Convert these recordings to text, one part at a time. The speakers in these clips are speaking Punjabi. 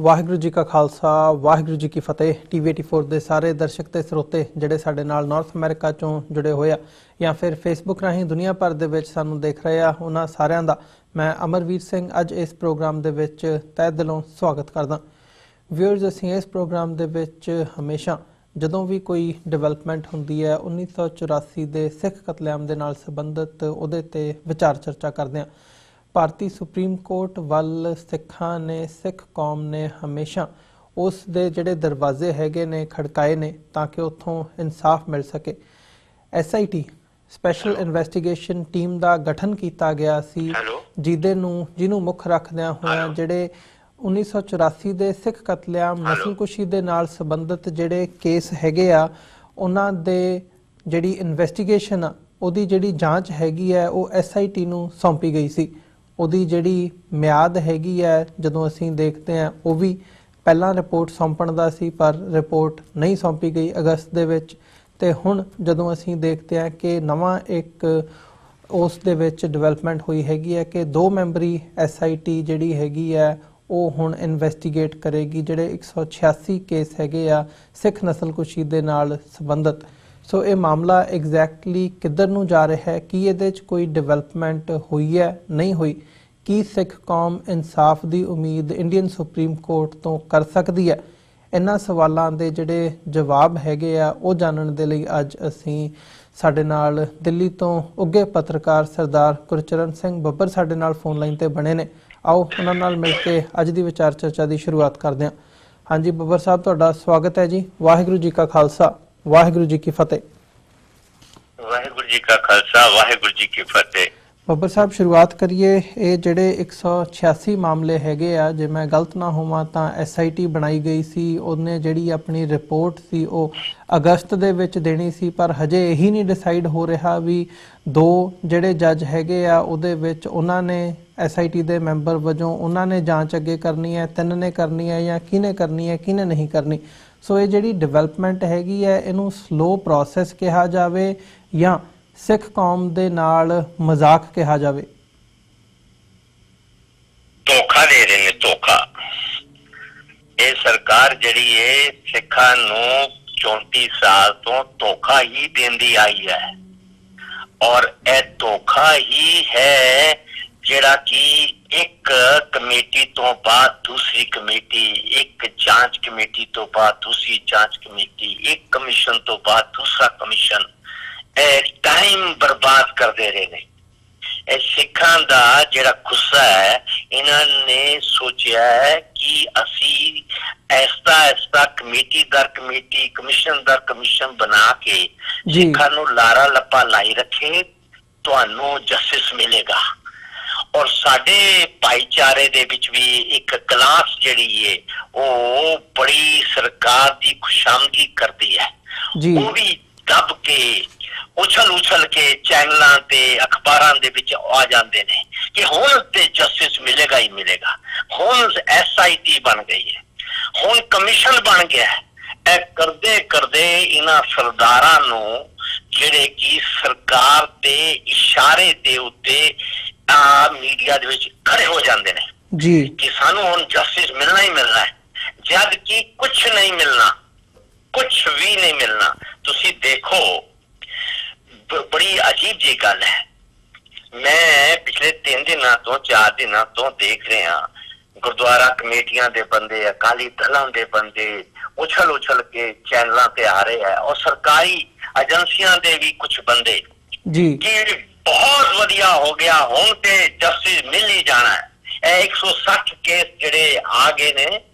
वाहिगुरू जी का खालसा वाहिगुरू जी की फतेह। TV84 ਦੇ ਸਾਰੇ ਦਰਸ਼ਕ ਤੇ ਸਰੋਤੇ ਜਿਹੜੇ ਸਾਡੇ ਨਾਲ ਨਾਰਥ ਅਮਰੀਕਾ ਚੋਂ ਜੁੜੇ ਹੋਏ ਆ ਜਾਂ ਫਿਰ ਫੇਸਬੁੱਕ ਰਾਹੀਂ ਦੁਨੀਆ ਭਰ ਦੇ ਵਿੱਚ ਸਾਨੂੰ ਦੇਖ ਰਹੇ ਆ, ਉਹਨਾਂ ਸਾਰਿਆਂ ਦਾ ਮੈਂ ਅਮਰਵੀਰ ਸਿੰਘ ਅੱਜ ਇਸ ਪ੍ਰੋਗਰਾਮ ਦੇ ਵਿੱਚ ਤਹਿ ਦਿਲੋਂ ਸਵਾਗਤ ਕਰਦਾ। ਵਿਊਅਰਸ, ਅਸੀਂ ਇਸ ਪ੍ਰੋਗਰਾਮ ਦੇ ਵਿੱਚ ਹਮੇਸ਼ਾ ਜਦੋਂ ਵੀ ਕੋਈ ਡਿਵੈਲਪਮੈਂਟ ਹੁੰਦੀ ਹੈ 1984 ਦੇ ਸਿੱਖ ਕਤਲੇਆਮ ਦੇ ਨਾਲ ਸੰਬੰਧਿਤ ਉਹਦੇ ਤੇ ਵਿਚਾਰ ਚਰਚਾ ਕਰਦੇ ਹਾਂ। ਭਾਰਤੀ ਸੁਪਰੀਮ ਕੋਰਟ ਵੱਲ ਸਿੱਖਾਂ ਨੇ ਸਿੱਖ ਕੌਮ ਨੇ ਹਮੇਸ਼ਾ ਉਸ ਦੇ ਜਿਹੜੇ ਦਰਵਾਜ਼ੇ ਹੈਗੇ ਨੇ ਖੜਕਾਏ ਨੇ ਤਾਂ ਕਿ ਉੱਥੋਂ ਇਨਸਾਫ ਮਿਲ ਸਕੇ। SIT ਸਪੈਸ਼ਲ ਇਨਵੈਸਟੀਗੇਸ਼ਨ ਟੀਮ ਦਾ ਗਠਨ ਕੀਤਾ ਗਿਆ ਸੀ ਜਿਹਨੂੰ ਮੁੱਖ ਰੱਖਦਿਆਂ ਹੋਇਆ ਜਿਹੜੇ 1984 ਦੇ ਸਿੱਖ ਕਤਲੇਆਮ ਨਸਲਕੁਸ਼ੀ ਦੇ ਨਾਲ ਸੰਬੰਧਿਤ ਜਿਹੜੇ ਕੇਸ ਹੈਗੇ ਆ ਉਹਨਾਂ ਦੇ ਜਿਹੜੀ ਇਨਵੈਸਟੀਗੇਸ਼ਨ ਆ ਉਹਦੀ ਜਿਹੜੀ ਜਾਂਚ ਹੈਗੀ ਹੈ ਉਹ SIT ਨੂੰ ਸੌਂਪੀ ਗਈ ਸੀ। ਉਹਦੀ ਜਿਹੜੀ ਮਿਆਦ ਹੈਗੀ ਹੈ ਜਦੋਂ ਅਸੀਂ ਦੇਖਦੇ ਹਾਂ ਉਹ ਵੀ ਪਹਿਲਾਂ ਰਿਪੋਰਟ ਸੌਂਪਣ ਦਾ ਸੀ ਪਰ ਰਿਪੋਰਟ ਨਹੀਂ ਸੌਂਪੀ ਗਈ ਅਗਸਤ ਦੇ ਵਿੱਚ। ਤੇ ਹੁਣ ਜਦੋਂ ਅਸੀਂ ਦੇਖਦੇ ਹਾਂ ਕਿ ਨਵਾਂ ਇੱਕ ਉਸ ਦੇ ਵਿੱਚ ਡਿਵੈਲਪਮੈਂਟ ਹੋਈ ਹੈਗੀ ਹੈ ਕਿ 2 ਮੈਂਬਰੀ SIT ਜਿਹੜੀ ਹੈਗੀ ਹੈ ਉਹ ਹੁਣ ਇਨਵੈਸਟੀਗੇਟ ਕਰੇਗੀ ਜਿਹੜੇ 186 ਕੇਸ ਹੈਗੇ ਆ ਸਿੱਖ ਨਸਲਕੁਸ਼ੀ ਦੇ ਨਾਲ ਸੰਬੰਧਿਤ। ਸੋ ਇਹ ਮਾਮਲਾ ਐਗਜ਼ੈਕਟਲੀ ਕਿੱਧਰ ਨੂੰ ਜਾ ਰਿਹਾ ਹੈ, ਕੀ ਇਹਦੇ 'ਚ ਕੋਈ ਡਿਵੈਲਪਮੈਂਟ ਹੋਈ ਹੈ ਨਹੀਂ ਹੋਈ, ਕੀ ਸਿੱਖ ਕੌਮ ਇਨਸਾਫ ਦੀ ਉਮੀਦ ਇੰਡੀਅਨ ਸੁਪਰੀਮ ਕੋਰਟ ਤੋਂ ਕਰ ਸਕਦੀ ਹੈ, ਇਹਨਾਂ ਸਵਾਲਾਂ ਦੇ ਜਿਹੜੇ ਜਵਾਬ ਹੈਗੇ ਆ ਉਹ ਜਾਣਨ ਦੇ ਲਈ ਅੱਜ ਅਸੀਂ ਸਾਡੇ ਨਾਲ ਦਿੱਲੀ ਤੋਂ ਉੱਘੇ ਪੱਤਰਕਾਰ ਸਰਦਾਰ ਗੁਰਚਰਨ ਸਿੰਘ ਬੱਬਰ ਸਾਡੇ ਨਾਲ ਫੋਨ ਲਾਈਨ ਤੇ ਬਣੇ ਨੇ। ਆਓ ਉਹਨਾਂ ਨਾਲ ਮਿਲ ਕੇ ਅੱਜ ਦੀ ਵਿਚਾਰ ਚਰਚਾ ਦੀ ਸ਼ੁਰੂਆਤ ਕਰਦੇ ਹਾਂ। ਹਾਂਜੀ ਬੱਬਰ ਸਾਹਿਬ, ਤੁਹਾਡਾ ਸਵਾਗਤ ਹੈ ਜੀ। ਵਾਹਿਗੁਰੂ ਜੀ ਕਾ ਖਾਲਸਾ ਵਾਹਿਗੁਰੂ ਜੀ ਕੀ ਫਤਿਹ। ਵਾਹਿਗੁਰੂ ਜੀ ਕਾ ਖਾਲਸਾ ਵਾਹਿਗੁਰੂ ਜੀ ਕੀ ਫਤਿਹ। ਬੱਬਰ ਸਾਹਿਬ, ਸ਼ੁਰੂਆਤ ਕਰੀਏ। ਇਹ ਜਿਹੜੇ 186 ਮਾਮਲੇ ਹੈਗੇ ਆ, ਜੇ ਮੈਂ ਗਲਤ ਨਾ ਹੋਵਾਂ ਤਾਂ SIT ਬਣਾਈ ਗਈ ਸੀ, ਉਹਨੇ ਜਿਹੜੀ ਆਪਣੀ ਰਿਪੋਰਟ ਸੀ ਉਹ ਅਗਸਤ ਦੇ ਵਿੱਚ ਦੇਣੀ ਸੀ ਪਰ ਹਜੇ ਇਹੀ ਨਹੀਂ ਡਿਸਾਈਡ ਹੋ ਰਿਹਾ ਵੀ 2 ਜਿਹੜੇ ਜੱਜ ਹੈਗੇ ਆ ਉਹਦੇ ਵਿੱਚ ਉਹਨਾਂ ਨੇ SIT ਦੇ ਮੈਂਬਰ ਵਜੋਂ ਉਹਨਾਂ ਨੇ ਜਾਂਚ ਅੱਗੇ ਕਰਨੀ ਹੈ, 3 ਨੇ ਕਰਨੀ ਹੈ ਜਾਂ ਕਿਹਨੇ ਕਰਨੀ ਹੈ ਕਿਹਨੇ ਨਹੀਂ ਕਰਨੀ। ਸੋ ਇਹ ਜਿਹੜੀ ਡਿਵੈਲਪਮੈਂਟ ਹੈਗੀ ਹੈ ਇਹਨੂੰ ਸਲੋ ਪ੍ਰੋਸੈਸ ਕਿਹਾ ਜਾਵੇ ਜਾਂ ਸਿੱਖ ਕੌਮ ਦੇ ਨਾਲ ਮਜ਼ਾਕ ਕਿਹਾ ਜਾਵੇ? ਧੋਖਾ ਦੇ ਰਹੇ ਨੇ, ਧੋਖਾ। ਇਹ ਸਰਕਾਰ ਜਿਹੜੀ ਹੈ ਸਿੱਖਾਂ ਨੂੰ 34 ਸਾਲ ਤੋਂ ਧੋਖਾ ਹੀ ਦਿੰਦੀ ਆਈ ਹੈ ਔਰ ਇਹ ਧੋਖਾ ਹੀ ਹੈ ਜਿਹੜਾ ਕਿ ਇੱਕ ਕਮੇਟੀ ਤੋਂ ਬਾਅਦ ਦੂਸਰੀ ਕਮੇਟੀ, ਇੱਕ ਜਾਂਚ ਕਮੇਟੀ ਤੋਂ ਬਾਅਦ ਦੂਸਰੀ ਜਾਂਚ ਕਮੇਟੀ, ਇੱਕ ਕਮਿਸ਼ਨ ਤੋਂ ਬਾਅਦ ਦੂਸਰਾ ਕਮਿਸ਼ਨ ਟਾਈਮ ਬਰਬਾਦ ਕਰਦੇ ਰਹੇ ਨੇ। ਇਹ ਸਿੱਖਾਂ ਦਾ ਜਿਹੜਾ ਗੁੱਸਾ ਹੈ, ਇਹਨਾਂ ਨੇ ਸੋਚਿਆ ਹੈ ਕਿ ਅਸੀਂ ਐਸਾ ਕਮੇਟੀ ਦਰ ਕਮੇਟੀ, ਕਮਿਸ਼ਨ ਦਰ ਕਮਿਸ਼ਨ ਬਣਾ ਕੇ ਸਿੱਖਾਂ ਨੂੰ ਲਾਰਾ ਲੱਪਾ ਲਾਈ ਰੱਖੇ, ਤੁਹਾਨੂੰ ਜਸਟਿਸ ਮਿਲੇਗਾ। ਔਰ ਸਾਡੇ ਭਾਈਚਾਰੇ ਦੇ ਵਿੱਚ ਵੀ ਇੱਕ ਕਲਾਸ ਜਿਹੜੀ ਹੈ ਉਹ ਬੜੀ ਸਰਕਾਰ ਦੀ ਖੁਸ਼ਾਮਦੀ ਕਰਦੀ ਹੈ, ਉਹ ਵੀ ਦੱਬ ਕੇ ਉਛਲ ਕੇ ਚੈਨਲਾਂ ਤੇ ਅਖਬਾਰਾਂ ਦੇ ਵਿੱਚ ਆ ਜਾਂਦੇ ਨੇ ਕਿ ਹੁਣ ਤੇ ਜਸਟਿਸ ਮਿਲੇਗਾ ਹੀ ਮਿਲੇਗਾ। ਹੁਣ SIT ਬਣ ਗਈ ਹੈ, ਹੁਣ ਕਮਿਸ਼ਨ ਬਣ ਗਿਆ ਹੈ। ਇਹ ਕਰਦੇ ਕਰਦੇ ਇਹਨਾਂ ਸਰਦਾਰਾਂ ਨੂੰ ਜਿਹੜੇ ਕਿ ਸਰਕਾਰ ਦੇ ਇਸ਼ਾਰੇ ਦੇ ਉੱਤੇ ਮੀਡੀਆ ਦੇ ਵਿੱਚ ਖੜੇ ਹੋ ਜਾਂਦੇ ਨੇ ਜੀ ਕਿ ਸਾਨੂੰ ਹੁਣ ਜਸਟਿਸ ਮਿਲਣਾ ਹੀ ਮਿਲਣਾ ਹੈ, ਜਦ ਕਿ ਕੁਛ ਨਹੀਂ ਮਿਲਣਾ, ਕੁਛ ਵੀ ਨਹੀਂ ਮਿਲਣਾ। ਤੁਸੀਂ ਦੇਖੋ, ਬੜੀ ਅਜੀਬ ਜਿਹੀ ਗੱਲ ਹੈ। ਮੈਂ ਪਿਛਲੇ 3 ਦਿਨਾਂ ਤੋਂ 4 ਦਿਨਾਂ ਤੋਂ ਦੇਖ ਰਿਹਾ ਗੁਰਦੁਆਰਾ ਕਮੇਟੀਆਂ ਦੇ ਬੰਦੇ, ਅਕਾਲੀ ਦਲਾਂ ਦੇ ਬੰਦੇ ਉਛਲ ਕੇ ਚੈਨਲਾਂ ਤੇ ਆ ਰਹੇ ਹੈ ਔਰ ਸਰਕਾਰੀ ਏਜੰਸੀਆਂ ਦੇ ਵੀ ਕੁਝ ਬੰਦੇ ਜੀ ਕਿ ਬਹੁਤ ਵਧੀਆ ਹੋ ਗਿਆ, ਹੁਣ ਤੇ ਜਸਟਿਸ ਮਿਲ ਹੀ ਜਾਣਾ ਹੈ। ਇਹ 160 ਕੇਸ ਜਿਹੜੇ ਆ ਗਏ ਨੇ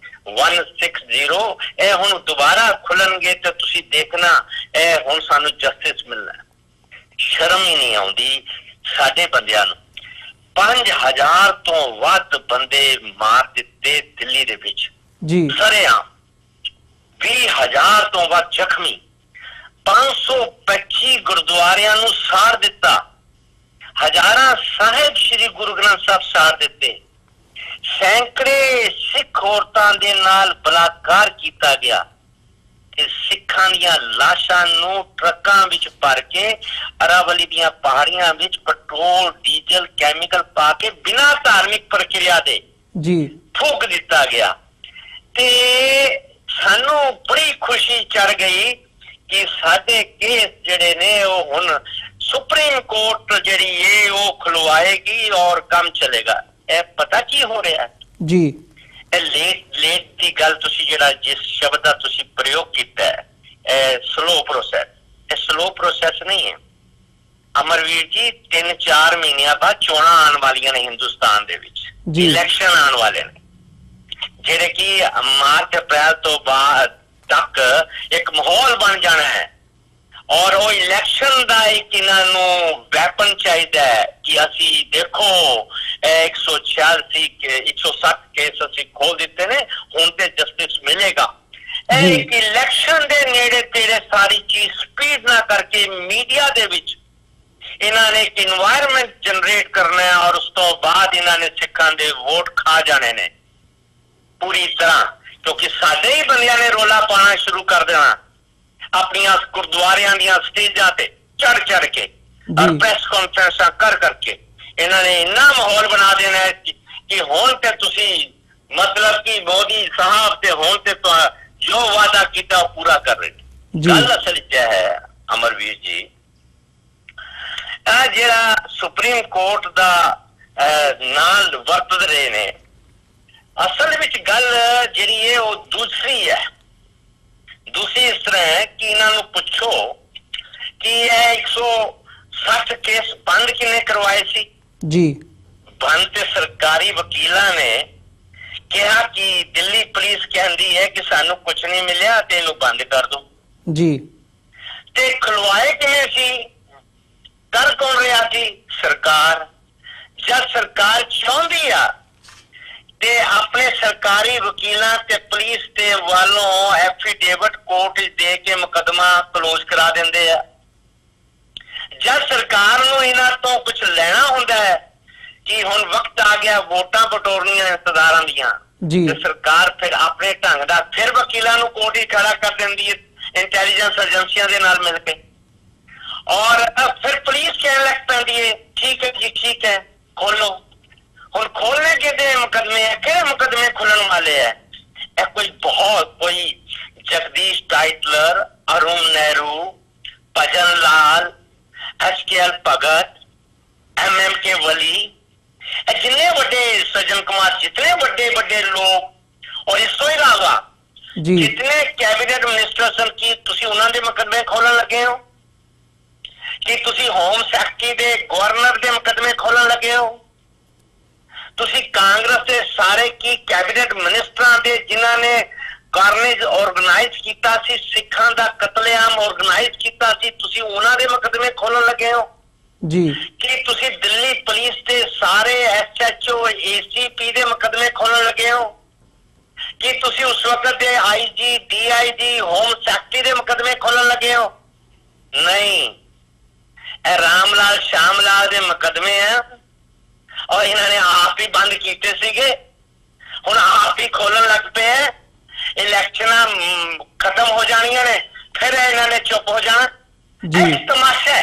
160, ਇਹ ਹੁਣ ਦੁਬਾਰਾ ਖੁੱਲਣਗੇ ਤੇ ਤੁਸੀਂ ਦੇਖਣਾ ਇਹ ਹੁਣ ਸਾਨੂੰ ਜਸਟਿਸ ਮਿਲਣਾ। ਸ਼ਰਮ ਹੀ ਨਹੀਂ ਆਉਂਦੀ ਸਾਡੇ ਬੰਦਿਆਂ ਨੂੰ। 5000 ਤੋਂ ਵੱਧ ਬੰਦੇ ਮਾਰ ਦਿੱਤੇ ਦਿੱਲੀ ਦੇ ਵਿੱਚ ਜੀ, ਸਰੇਆਮ 20,000 ਤੋਂ ਵੱਧ ਜ਼ਖਮੀ, 525 ਗੁਰਦੁਆਰਿਆਂ ਨੂੰ ਸਾੜ ਦਿੱਤਾ, ਹਜ਼ਾਰਾਂ ਸਾਹਿਬ ਸ਼੍ਰੀ ਗੁਰੂ ਗ੍ਰੰਥ ਸਾਹਿਬ ਸਾੜ ਦਿੱਤੇ, ਸੈਂਕੜੇ ਸਿੱਖ ਔਰਤਾਂ ਦੇ ਨਾਲ ਬਲਾਤਕਾਰ ਕੀਤਾ ਗਿਆ ਤੇ ਸਿੱਖਾਂ ਦੀਆਂ ਲਾਸ਼ਾਂ ਨੂੰ ਟਰੱਕਾਂ ਵਿੱਚ ਭਰ ਕੇ ਅਰਾਵਲੀ ਦੀਆਂ ਪਹਾੜੀਆਂ ਵਿੱਚ ਪੈਟਰੋਲ ਡੀਜ਼ਲ ਕੈਮੀਕਲ ਪਾ ਕੇ ਬਿਨਾਂ ਧਾਰਮਿਕ ਪ੍ਰਕਿਰਿਆ ਦੇ ਜੀ ਫੂਕ ਦਿੱਤਾ ਗਿਆ। ਤੇ ਸਾਨੂੰ ਬੜੀ ਖੁਸ਼ੀ ਚੜ ਗਈ ਕਿ ਸਾਡੇ ਕੇਸ ਜਿਹੜੇ ਨੇ ਉਹ ਹੁਣ ਸੁਪਰੀਮ ਕੋਰਟ ਜਿਹੜੀ ਹੈ ਉਹ ਖੁਲਵਾਏਗੀ ਔਰ ਕੰਮ ਚੱਲੇਗਾ। ਇਹ ਪਤਾ ਕੀ ਹੋ ਰਿਹਾ ਜੀ? ਇਹ ਲੇਟ ਦੀ ਗੱਲ, ਤੁਸੀਂ ਜਿਹੜਾ ਜਿਸ ਸ਼ਬਦ ਦਾ ਤੁਸੀਂ ਪ੍ਰਯੋਗ ਕੀਤਾ ਹੈ, ਇਹ ਸਲੋ ਪ੍ਰੋਸੈਸ, ਇਹ ਸਲੋ ਪ੍ਰੋਸੈਸ ਨਹੀਂ ਹੈ ਅਮਰਵੀਰ ਜੀ। 3-4 ਮਹੀਨਿਆਂ ਬਾਅਦ ਚੋਣਾਂ ਆਉਣ ਵਾਲੀਆਂ ਨੇ ਹਿੰਦੁਸਤਾਨ ਦੇ ਵਿੱਚ, ਇਲੈਕਸ਼ਨ ਆਉਣ ਵਾਲੇ ਨੇ ਜਿਹੜੇ ਕਿ ਮਾਰਚ ਅਪ੍ਰੈਲ ਤੋਂ ਬਾਅਦ ਤੱਕ ਇੱਕ ਮਾਹੌਲ ਬਣ ਜਾਣਾ ਹੈ ਔਰ ਉਹ ਇਲੈਕਸ਼ਨ ਦਾ ਇੱਕ ਇਹਨਾਂ ਨੂੰ ਵੈਪਨ ਚਾਹੀਦਾ ਹੈ ਕਿ ਅਸੀਂ ਦੇਖੋ 186 107 ਕੇਸ ਅਸੀਂ ਖੋਲ ਦਿੱਤੇ ਨੇ, ਹੁਣ ਤੇ ਜਸਟਿਸ ਮਿਲੇਗਾ। ਇਹ ਇੱਕ ਇਲੈਕਸ਼ਨ ਦੇ ਨੇੜੇ ਤੇੜੇ ਸਾਰੀ ਚੀਜ਼ ਸਪੀਡ ਨਾ ਕਰਕੇ ਮੀਡੀਆ ਦੇ ਵਿੱਚ ਇਹਨਾਂ ਨੇ ਇੱਕ ਇਨਵਾਇਰਨਮੈਂਟ ਜਨਰੇਟ ਕਰਨਾ ਹੈ ਔਰ ਉਸ ਤੋਂ ਬਾਅਦ ਇਹਨਾਂ ਨੇ ਸਿੱਖਾਂ ਦੇ ਵੋਟ ਖਾ ਜਾਣੇ ਨੇ ਪੂਰੀ ਤਰ੍ਹਾਂ, ਕਿਉਂਕਿ ਸਾਡੇ ਹੀ ਬੰਦਿਆਂ ਨੇ ਰੋਲਾ ਪਾਉਣਾ ਸ਼ੁਰੂ ਕਰ ਦੇਣਾ ਆਪਣੀਆਂ ਗੁਰਦੁਆਰਿਆਂ ਦੀਆਂ ਸਟੇਜਾਂ ਤੇ ਚੜ ਕੇ ਔਰ ਪ੍ਰੈਸ ਕਾਨਫਰੰਸਾਂ ਕਰਕੇ। ਇਹਨਾਂ ਨੇ ਇੰਨਾ ਮਾਹੌਲ ਬਣਾ ਦੇਣਾ ਹੈ ਕਿ ਹੁਣ ਤੇ ਤੁਸੀਂ ਮਤਲਬ ਕਿ ਮੋਦੀ ਸਾਹਿਬ ਤੇ ਹੁਣ ਤੇ ਜੋ ਵਾਅਦਾ ਕੀਤਾ ਉਹ ਪੂਰਾ ਕਰ ਰਹੇ। ਗੱਲ ਅਸਲ ਚ ਹੈ ਅਮਰਵੀਰ ਜੀ, ਇਹ ਜਿਹੜਾ ਸੁਪਰੀਮ ਕੋਰਟ ਦਾ ਨਾਲ ਵਰਤ ਰਹੇ ਨੇ, ਅਸਲ ਵਿੱਚ ਗੱਲ ਜਿਹੜੀ ਹੈ ਉਹ ਦੂਸਰੀ ਹੈ। ਦੂਸਰੀ ਇਸ ਤਰ੍ਹਾਂ ਹੈ ਕਿ ਇਹਨਾਂ ਨੂੰ ਪੁੱਛੋ ਕਿ ਇਹ 160 ਕੇਸ ਬੰਦ ਕਿਨੇ ਕਰਵਾਏ ਸੀ ਜੀ? ਬੰਦ ਤੇ ਸਰਕਾਰੀ ਵਕੀਲਾਂ ਨੇ ਕਿਹਾ ਕਿ ਦਿੱਲੀ ਪੁਲਿਸ ਕਹਿੰਦੀ ਹੈ ਕਿ ਸਾਨੂੰ ਕੁਝ ਨਹੀਂ ਮਿਲਿਆ ਤੇ ਇਹਨੂੰ ਬੰਦ ਕਰ ਦੋ ਜੀ। ਤੇ ਖੁਲਵਾਏ ਕਿਵੇਂ ਸੀ? ਕਰ ਕੌਣ ਰਿਹਾ ਸੀ? ਸਰਕਾਰ। ਜਦ ਸਰਕਾਰ ਚਾਹੁੰਦੀ ਆ ਤੇ ਆਪਣੇ ਸਰਕਾਰੀ ਵਕੀਲਾਂ ਤੇ ਪੁਲਿਸ ਦੇ ਵੱਲੋਂ ਐਫੀਡੇਵਿਟ ਕੋਰਟ ਦੇ ਕੇ ਮੁਕੱਦਮਾ ਕਲੋਜ਼ ਕਰਾ ਦਿੰਦੇ ਆ। ਜਦ ਸਰਕਾਰ ਨੂੰ ਇਹਨਾਂ ਤੋਂ ਕੁਝ ਲੈਣਾ ਹੁੰਦਾ ਹੈ ਕਿ ਹੁਣ ਵਕਤ ਆ ਗਿਆ ਵੋਟਾਂ ਬਟੋਰਨੀਆਂ ਇੰਤਜ਼ਾਰਾਂ ਦੀਆਂ, ਤੇ ਸਰਕਾਰ ਫਿਰ ਆਪਣੇ ਢੰਗ ਦਾ ਫਿਰ ਵਕੀਲਾਂ ਨੂੰ ਕੋਰਟ ਹੀ ਖੜਾ ਕਰ ਦਿੰਦੀ ਹੈ ਇੰਟੈਲੀਜੈਂਸ ਏਜੰਸੀਆਂ ਦੇ ਨਾਲ ਮਿਲ ਕੇ, ਔਰ ਫਿਰ ਪੁਲਿਸ ਕਹਿਣ ਲੱਗ ਪੈਂਦੀ ਹੈ ਠੀਕ ਹੈ ਜੀ ਠੀਕ ਹੈ ਖੋਲੋ। ਹੁਣ ਖੋਲने के दे मुकदमे है, किहड़े मुकदमे खुलन वाले है? कोई बहुत कोई जगदीश टाइटलर, अरुण नेहरू, भजन लाल, HKL भगत, MMK वली, जितने बड़े सज्जन कुमार, जितने बड़े बड़े लोग और इस तो इलावा जितने कैबिनेट मिनिस्टर सन की तुसी उन्हां दे मुकदमे खोलन लगे हो कि तुसी होम सैक्रेटरी दे गवर्नर दे मुकदमे खोलन लगे हो, ਤੁਸੀਂ ਕਾਂਗਰਸ ਦੇ ਸਾਰੇ ਕੀ ਕੈਬਨਿਟ ਮਿਨਿਸਟਰਾਂ ਦੇ ਜਿਨ੍ਹਾਂ ਨੇ ਕਾਰਨੇਜ ਆਰਗੇਨਾਈਜ਼ ਕੀਤਾ ਸੀ, ਸਿੱਖਾਂ ਦਾ ਕਤਲੇਆਮ ਆਰਗੇਨਾਈਜ਼ ਕੀਤਾ ਸੀ, ਤੁਸੀਂ ਉਹਨਾਂ ਦੇ ਮੁਕੱਦਮੇ ਖੋਲਣ ਲੱਗੇ ਹੋ ਜੀ? ਕਿ ਤੁਸੀਂ ਦਿੱਲੀ ਪੁਲਿਸ ਦੇ ਸਾਰੇ SHO ACP ਦੇ ਮੁਕੱਦਮੇ ਖੋਲਣ ਲੱਗੇ ਹੋ? ਕਿ ਤੁਸੀਂ ਉਸ ਵਕਤ ਦੇ IG DIG ਹੋਮ ਸੈਕਟਰੀ ਦੇ ਮੁਕੱਦਮੇ ਖੋਲਣ ਲੱਗੇ ਹੋ? ਨਹੀਂ, ਇਹ ਰਾਮ ਲਾਲ ਸ਼ਾਮ ਲਾਲ ਦੇ ਮੁਕੱਦਮੇ ਆ ਔਰ ਇਹਨਾਂ ਨੇ ਆਪ ਹੀ ਬੰਦ ਕੀਤੇ ਸੀਗੇ, ਹੁਣ ਆਪ ਹੀ ਖੋਲਣ ਲੱਗ ਪਏ। ਇਲੈਕਸ਼ਨਾਂ ਖਤਮ ਹੋ ਜਾਣੀਆਂ ਨੇ ਫਿਰ ਇਹਨਾਂ ਨੇ ਚੁੱਪ ਹੋ ਜਾਣਾ। ਇੱਕ ਤਮਾਸ਼ਾ ਹੈ,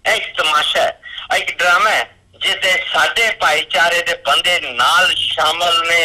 ਇੱਕ ਤਮਾਸ਼ਾ ਹੈ, ਇੱਕ ਡਰਾਮਾ ਹੈ ਜਿਹਦੇ ਸਾਡੇ ਭਾਈਚਾਰੇ ਦੇ ਬੰਦੇ ਨਾਲ ਸ਼ਾਮਲ ਨੇ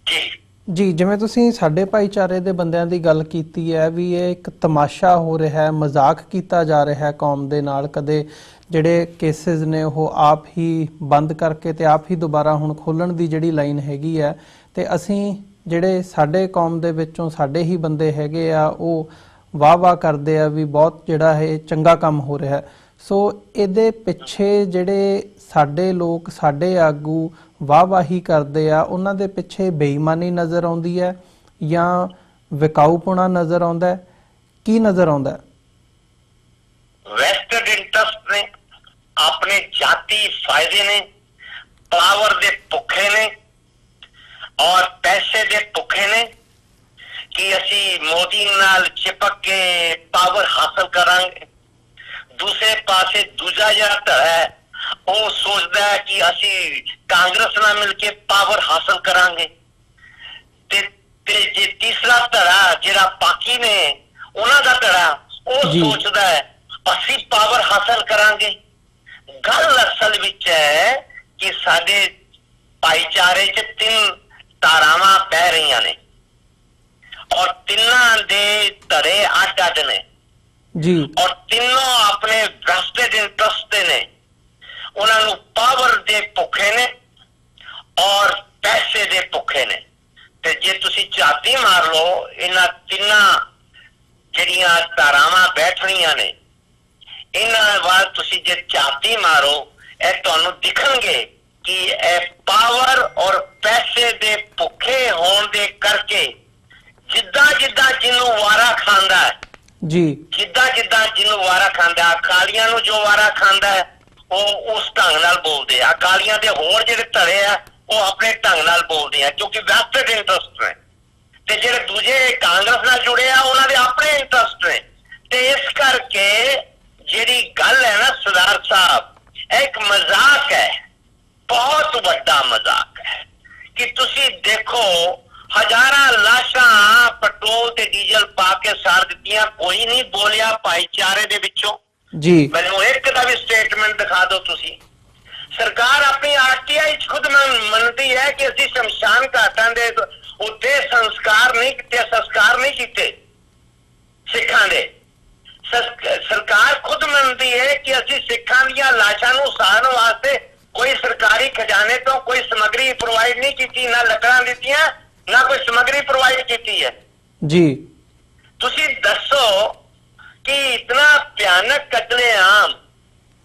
ਜੀ। ਜਿਵੇਂ ਤੁਸੀਂ ਸਾਡੇ ਭਾਈਚਾਰੇ ਦੇ ਬੰਦਿਆਂ ਦੀ ਗੱਲ ਕੀਤੀ ਹੈ ਵੀ ਇਹ ਇੱਕ ਤਮਾਸ਼ਾ ਹੋ ਰਿਹਾ ਹੈ, ਮਜ਼ਾਕ ਕੀਤਾ ਜਾ ਰਿਹਾ ਹੈ ਕੌਮ ਦੇ ਨਾਲ। ਕਦੇ ਜਿਹੜੇ ਕੇਸਿਸ ਨੇ ਉਹ ਆਪ ਹੀ ਬੰਦ ਕਰਕੇ ਤੇ ਆਪ ਹੀ ਦੁਬਾਰਾ ਹੁਣ ਖੋਲਣ ਦੀ ਜਿਹੜੀ ਲਾਈਨ ਹੈਗੀ ਹੈ, ਤੇ ਅਸੀਂ ਜਿਹੜੇ ਸਾਡੇ ਕੌਮ ਦੇ ਵਿੱਚੋਂ ਸਾਡੇ ਹੀ ਬੰਦੇ ਹੈਗੇ ਆ ਉਹ ਵਾਹ ਕਰਦੇ ਆ ਵੀ ਬਹੁਤ ਜਿਹੜਾ ਹੈ ਚੰਗਾ ਕੰਮ ਹੋ ਰਿਹਾ। ਸੋ ਇਹਦੇ ਪਿੱਛੇ ਜਿਹੜੇ ਸਾਡੇ ਲੋਕ ਸਾਡੇ ਆਗੂ ਵਾਹਵਾਹੀ ਕਰਦੇ ਆ ਉਹਨਾਂ ਦੇ ਪਿੱਛੇ ਬੇਈਮਾਨੀ ਨਜ਼ਰ ਆਉਂਦੀ ਹੈ ਜਾਂ ਵਿਕਾਊਪੁਣਾ ਨਜ਼ਰ ਆਉਂਦਾ ਹੈ? ਕੀ ਨਜ਼ਰ ਆਉਂਦਾ ਹੈ? ਵੈਸਟਡ ਇੰਟਰਸਟ ਨੇ, ਆਪਣੇ ਜਾਤੀ ਫਾਇਦੇ ਨੇ, ਪਾਵਰ ਦੇ ਭੁੱਖੇ ਨੇ ਔਰ ਪੈਸੇ ਦੇ ਭੁੱਖੇ ਨੇ ਕਿ ਅਸੀਂ ਮੋਦੀ ਨਾਲ ਚਿਪਕ ਕੇ ਪਾਵਰ ਹਾਸਲ ਕਰਾਂਗੇ। ਦੂਸਰੇ ਪਾਸੇ ਦੂਜਾ ਜਿਹੜਾ ਧੜਾ ਹੈ ਉਹ ਸੋਚਦਾ ਹੈ ਕਿ ਅਸੀਂ ਕਾਂਗਰਸ ਨਾਲ ਮਿਲ ਕੇ ਪਾਵਰ ਹਾਸਲ ਕਰਾਂਗੇ, ਤੇ ਜੇ ਤੀਸਰਾ ਧੜਾ ਜਿਹੜਾ ਬਾਕੀ ਨੇ ਉਹਨਾਂ ਦਾ ਧੜਾ ਉਹ ਸੋਚਦਾ ਹੈ ਅਸੀਂ ਪਾਵਰ ਹਾਸਲ ਕਰਾਂਗੇ। ਗੱਲ ਅਸਲ ਵਿੱਚ ਹੈ ਕਿ ਸਾਡੇ ਭਾਈਚਾਰੇ 'ਚ ਧਾਰਾਵਾਂ ਪੈ ਰਹੀਆਂ ਨੇ ਔਰ ਤਿੰਨਾਂ ਦੇ ਧੜੇ ਅੱਡ ਅੱਡ ਨੇ ਜੀ ਔਰ ਤਿੰਨੋਂ ਆਪਣੇ ਵੈਸਟਡ ਇੰਟਰਸਟ ਦੇ ਨੇ। ਉਹਨਾਂ ਨੂੰ ਪਾਵਰ ਦੇ ਭੁੱਖੇ ਨੇ ਔਰ ਪੈਸੇ ਦੇ ਭੁੱਖੇ ਨੇ। ਤੇ ਜੇ ਤੁਸੀਂ ਝਾਤੀ ਮਾਰ ਲਓ ਇਹਨਾਂ ਤਿੰਨਾਂ ਜਿਹੜੀਆਂ ਧਾਰਾਵਾਂ ਬੈਠਣੀਆਂ ਨੇ, ਇਹਨਾਂ ਵੱਲ ਤੁਸੀਂ ਜੇ ਝਾਤੀ ਮਾਰੋ ਇਹ ਤੁਹਾਨੂੰ ਦਿਖਣਗੇ ਕਿ ਇਹ ਪਾਵਰ ਔਰ ਪੈਸੇ ਦੇ ਭੁੱਖੇ ਹੋਣ ਦੇ ਕਰਕੇ ਜਿੱਦਾਂ ਜਿੱਦਾਂ ਜਿਹਨੂੰ ਵਾਰਾ ਖਾਂਦਾ ਹੈ ਜੀ, ਜਿੱਦਾਂ ਜਿੱਦਾਂ ਜਿਹਨੂੰ ਵਾਰਾ ਖਾਂਦਾ, ਅਕਾਲੀਆਂ ਨੂੰ ਜੋ ਵਾਰਾ ਖਾਂਦਾ ਹੈ ਉਹ ਉਸ ਢੰਗ ਨਾਲ ਬੋਲਦੇ ਆ। ਅਕਾਲੀਆਂ ਦੇ ਹੋਰ ਜਿਹੜੇ ਧੜੇ ਆ ਉਹ ਆਪਣੇ ਢੰਗ ਨਾਲ ਬੋਲਦੇ ਆ ਕਿਉਂਕਿ ਵੈਸਟਡ ਇੰਟਰਸਟ ਨੇ, ਤੇ ਜਿਹੜੇ ਦੂਜੇ ਕਾਂਗਰਸ ਨਾਲ ਜੁੜੇ ਆ ਉਹਨਾਂ ਦੇ ਆਪਣੇ ਇੰਟਰਸਟ ਨੇ। ਤੇ ਇਸ ਕਰਕੇ ਜਿਹੜੀ ਗੱਲ ਹੈ ਨਾ ਸਰਦਾਰ ਸਾਹਿਬ, ਇਹ ਇੱਕ ਮਜ਼ਾਕ ਹੈ, ਬਹੁਤ ਵੱਡਾ ਮਜ਼ਾਕ ਹੈ ਕਿ ਤੁਸੀਂ ਦੇਖੋ ਹਜ਼ਾਰਾਂ ਲਾਸ਼ਾਂ ਪੈਟਰੋਲ ਤੇ ਡੀਜ਼ਲ ਪਾ ਕੇ ਸਾੜ ਦਿੱਤੀਆਂ, ਕੋਈ ਨਹੀਂ ਬੋਲਿਆ ਭਾਈਚਾਰੇ ਦੇ ਵਿੱਚੋਂ ਜੀ। ਮੈਨੂੰ ਇੱਕ ਦਾ ਵੀ ਸਟੇਟਮੈਂਟ ਦਿਖਾ ਦਿਓ ਤੁਸੀਂ। ਸਰਕਾਰ ਆਪਣੀ ਆਰਟੀਆਈ ਚ ਖੁਦ ਮੰਨਦੀ ਹੈ ਕਿ ਅਸੀਂ ਸ਼ਮਸ਼ਾਨ ਘਾਟਾਂ ਦੇ ਉੱਤੇ ਸੰਸਕਾਰ ਨਹੀਂ ਕੀਤੇ ਸਿੱਖਾਂ ਦੇ। ਸਰਕਾਰ ਖੁਦ ਮੰਨਦੀ ਹੈ ਕਿ ਅਸੀਂ ਸਿੱਖਾਂ ਦੀਆਂ ਲਾਸ਼ਾਂ ਨੂੰ ਸਾੜਨ ਵਾਸਤੇ ਕੋਈ ਸਰਕਾਰੀ ਖਜ਼ਾਨੇ ਤੋਂ ਕੋਈ ਸਮੱਗਰੀ ਪ੍ਰੋਵਾਈਡ ਨਹੀਂ ਕੀਤੀ, ਨਾ ਲੱਕੜਾਂ ਦਿੱਤੀਆਂ ਨਾ ਕੋਈ ਸਮੱਗਰੀ ਪ੍ਰੋਵਾਈਡ ਕੀਤੀ ਹੈ ਜੀ। ਤੁਸੀਂ ਦੱਸੋ ਕਿ ਇਤਨਾ ਭਿਆਨਕ ਕਤਲੇਆਮ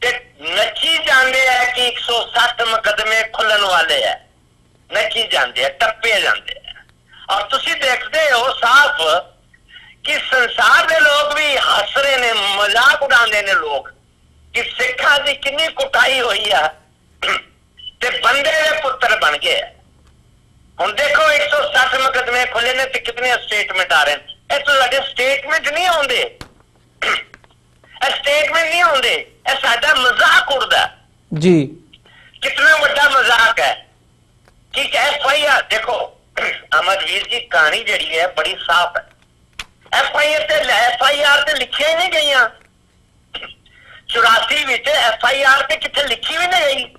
ਤੇ ਨੱਚੀ ਜਾਂਦੇ ਹੈ ਕਿ 160 ਮੁਕੱਦਮੇ ਖੁੱਲਣ ਵਾਲੇ ਹੈ, ਨੱਚੀ ਜਾਂਦੇ ਹੈ, ਟੱਪੇ ਜਾਂਦੇ ਹੈ। ਔਰ ਤੁਸੀਂ ਦੇਖਦੇ ਹੋ ਸਾਫ਼ ਕਿ ਸੰਸਾਰ ਦੇ ਲੋਕ ਵੀ ਹੱਸ ਰਹੇ ਨੇ, ਮਜ਼ਾਕ ਉਡਾਉਂਦੇ ਨੇ ਲੋਕ ਕਿ ਸਿੱਖਾਂ ਦੀ ਕਿੰਨੀ ਕੁਟਾਈ ਹੋਈ ਆ ਤੇ ਬੰਦੇ ਦੇ ਪੁੱਤਰ ਬਣ ਗਏ। ਹੁਣ ਦੇਖੋ 160 ਮੁਕੱਦਮੇ ਖੁੱਲੇ ਨੇ ਤੇ ਕਿਤਨੇ ਸਟੇਟਮੈਂਟ ਆ ਰਹੇ ਨੇ। ਇਹ ਤੁਹਾਡੇ ਸਟੇਟਮੈਂਟ ਨਹੀਂ ਆਉਂਦੇ, ਇਹ ਸਟੇਟਮੈਂਟ ਨਹੀਂ ਆਉਂਦੇ, ਇਹ ਸਾਡਾ ਮਜ਼ਾਕ ਉੜਦਾ ਜੀ। ਕਿਤਨਾ ਵੱਡਾ ਮਜ਼ਾਕ ਹੈ ਕਿ FIR ਦੇਖੋ ਅਮਰਵੀਰ ਜੀ, ਕਹਾਣੀ ਜਿਹੜੀ ਹੈ ਬੜੀ ਸਾਫ਼ ਹੈ। FIR ਤੇ ਲਿਖੀਆਂ ਹੀ ਨਹੀਂ ਗਈਆਂ। 84 ਵਿੱਚ FIR ਤੇ ਕਿੱਥੇ ਲਿਖੀ ਵੀ ਨਹੀਂ ਗਈ।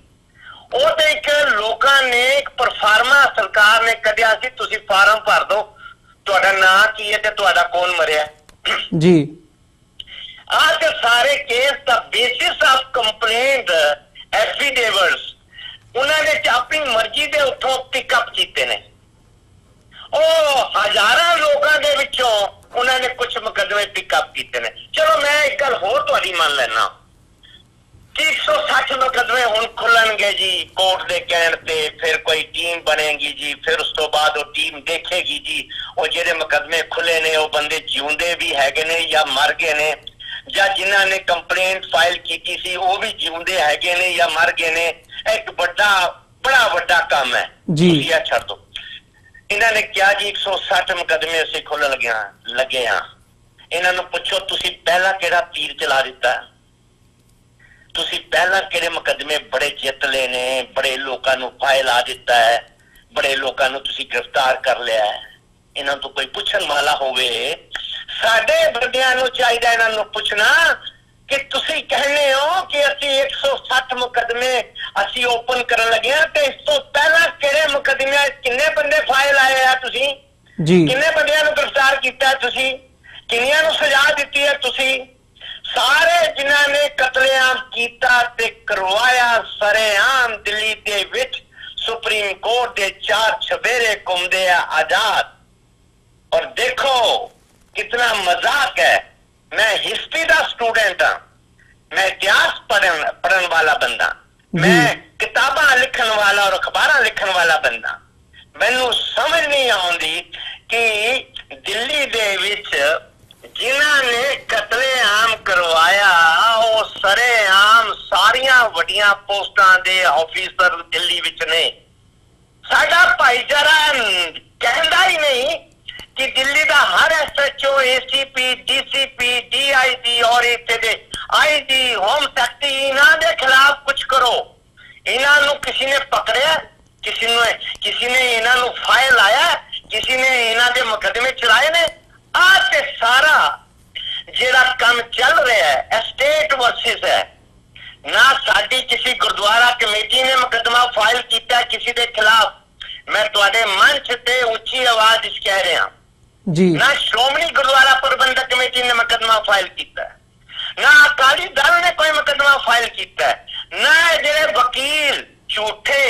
ਉਹ ਤੇ ਇੱਕ ਲੋਕਾਂ ਨੇ ਇੱਕ ਪਰਫਾਰਮਾ ਸਰਕਾਰ ਨੇ ਕੱਢਿਆ ਸੀ, ਤੁਸੀਂ ਫਾਰਮ ਭਰ ਦਿਓ, ਤੁਹਾਡਾ ਨਾਂ ਕੀ ਹੈ ਤੇ ਤੁਹਾਡਾ ਕੌਣ ਮਰਿਆ ਜੀ। ਆਹ ਤੇ ਸਾਰੇ ਕੇਸ ਦਾ ਬੇਸਿਸ ਆਫ ਕੰਪਲੇਂਟ ਐਫੀਡੇਵਿਟਸ ਉਹਨਾਂ ਨੇ ਆਪਣੀ ਮਰਜ਼ੀ ਦੇ ਉੱਥੋਂ ਪਿਕਅਪ ਕੀਤੇ ਨੇ। ਉਹ ਹਜ਼ਾਰਾਂ ਲੋਕਾਂ ਦੇ ਵਿੱਚੋਂ ਉਹਨਾਂ ਨੇ ਕੁਝ ਮੁਕੱਦਮੇ ਪਿਕਅਪ ਕੀਤੇ ਨੇ। ਚਲੋ ਮੈਂ ਇੱਕ ਗੱਲ ਹੋਰ ਤੁਹਾਡੀ ਮੰਨ ਲੈਣਾ ਕਿ 160 ਮੁਕੱਦਮੇ ਹੁਣ ਖੁੱਲਣਗੇ ਜੀ ਕੋਰਟ ਦੇ ਕਹਿਣ ਤੇ, ਫਿਰ ਕੋਈ ਟੀਮ ਬਣੇਗੀ ਜੀ, ਫਿਰ ਉਸ ਤੋਂ ਬਾਅਦ ਉਹ ਟੀਮ ਦੇਖੇਗੀ ਜੀ ਉਹ ਜਿਹੜੇ ਮੁਕੱਦਮੇ ਖੁੱਲੇ ਨੇ ਉਹ ਬੰਦੇ ਜਿਉਂਦੇ ਵੀ ਹੈਗੇ ਨੇ ਜਾਂ ਮਰ ਗਏ ਨੇ, ਜਾਂ ਜਿਨ੍ਹਾਂ ਨੇ ਕੰਪਲੇਂਟ ਫਾਈਲ ਕੀਤੀ ਸੀ ਉਹ ਵੀ ਜਿਉਂਦੇ ਹੈਗੇ ਨੇ ਜਾਂ ਮਰ ਗਏ ਨੇ। ਇੱਕ ਬੜਾ ਵੱਡਾ ਕੰਮ ਹੈ ਜੀ। ਤੁਸੀਂ ਛੱਡ ਦਿਓ, ਇਹਨਾਂ ਨੇ ਕਿਹਾ ਜੀ 160 ਮੁਕੱਦਮੇ ਅਸੀਂ ਖੋਲਣ ਲੱਗੇ ਹਾਂ। ਇਹਨਾਂ ਨੂੰ ਪੁੱਛੋ ਤੁਸੀਂ ਪਹਿਲਾਂ ਕਿਹੜਾ ਤੀਰ ਚਲਾ ਦਿੱਤਾ, ਤੁਸੀਂ ਪਹਿਲਾਂ ਕਿਹੜੇ ਮੁਕੱਦਮੇ ਬੜੇ ਜਿੱਤ ਲਏ ਨੇ, ਬੜੇ ਲੋਕਾਂ ਨੂੰ ਫਾਇਲ ਆ ਦਿੱਤਾ ਹੈ, ਬੜੇ ਲੋਕਾਂ ਨੂੰ ਤੁਸੀਂ ਗ੍ਰਿਫਤਾਰ ਕਰ ਲਿਆ ਹੈ। ਇਹਨਾਂ ਤੋਂ ਕੋਈ ਪੁੱਛਣ ਵਾਲਾ ਹੋਵੇ। ਸਾਡੇ ਬੰਦਿਆਂ ਨੂੰ ਚਾਹੀਦਾ ਇਹਨਾਂ ਨੂੰ ਪੁੱਛਣਾ ਕਿ ਤੁਸੀਂ ਕਹਿੰਦੇ ਹੋ ਕਿ ਅਸੀਂ 160 ਮੁਕੱਦਮੇ ਅਸੀਂ ਓਪਨ ਕਰਨ ਲੱਗੇ ਹਾਂ, ਤੇ ਇਸ ਤੋਂ ਪਹਿਲਾਂ ਕਿਹੜੇ ਮੁਕੱਦਮੇ ਕਿੰਨੇ ਬੰਦੇ ਫਾਈਲ ਆਏ ਆ, ਤੁਸੀਂ ਕਿੰਨੇ ਬੰਦਿਆਂ ਨੂੰ ਗ੍ਰਿਫਤਾਰ ਕੀਤਾ, ਤੁਸੀਂ ਕਿੰਨੀਆਂ ਨੂੰ ਸਜ਼ਾ ਦਿੱਤੀ ਹੈ। ਤੁਸੀਂ ਸਾਰੇ ਜਿਨ੍ਹਾਂ ਨੇ ਕਤਲੇਆਮ ਕੀਤਾ ਤੇ ਕਰਵਾਇਆ ਸਰੇਆਮ ਦਿੱਲੀ ਦੇ ਵਿੱਚ ਸੁਪਰੀਮ ਕੋਰਟ ਦੇ 4 ਚੁਫੇਰੇ ਘੁੰਮਦੇ ਆ ਆਜ਼ਾਦ। ਔਰ ਦੇਖੋ ਕਿਤਨਾ ਮਜ਼ਾਕ ਹੈ। मैं हिस्ट्री का स्टूडेंट हाँ, मैं इतिहास पढ़न वाला बंदा, मैं किताबा लिखन वाला और अखबार लिखन वाला बंदा। मैनू समझ नहीं आती कि दिल्ली दे विच जिन्हां ने कतलेआम करवाया वो सरेआम सारिया वड्डियां पोस्टां दे ऑफिसर दिल्ली विच ने। साडा भाईचारा कहंदा ही नहीं कि दिल्ली का हर SHO, ACP, DCP, DIG और इत्ते IG, होम सेक्रेटरी इन्हां दे खिलाफ कुछ करो। इन्हां नूं किसी ने पकड़िया, किसी ने इन्हां नूं फाइल आया, किसी ने इन्हां दे मुकदमे चलाए ने। आ ते सारा जिहड़ा काम चल रहा है स्टेट वर्सिस है। ना साडी किसी गुरुद्वारा कमेटी ने मुकदमा फाइल किया किसी के खिलाफ, मैं तुहाडे मंच ते उच्ची आवाज विच कह रहा जी, ना श्रोमणी गुरुद्वारा प्रबंधक कमेटी ने मुकदमा फाइल किया, ना अकाली दल ने कोई मुकदमा फाइल किया, ना जेडे वकील झूठे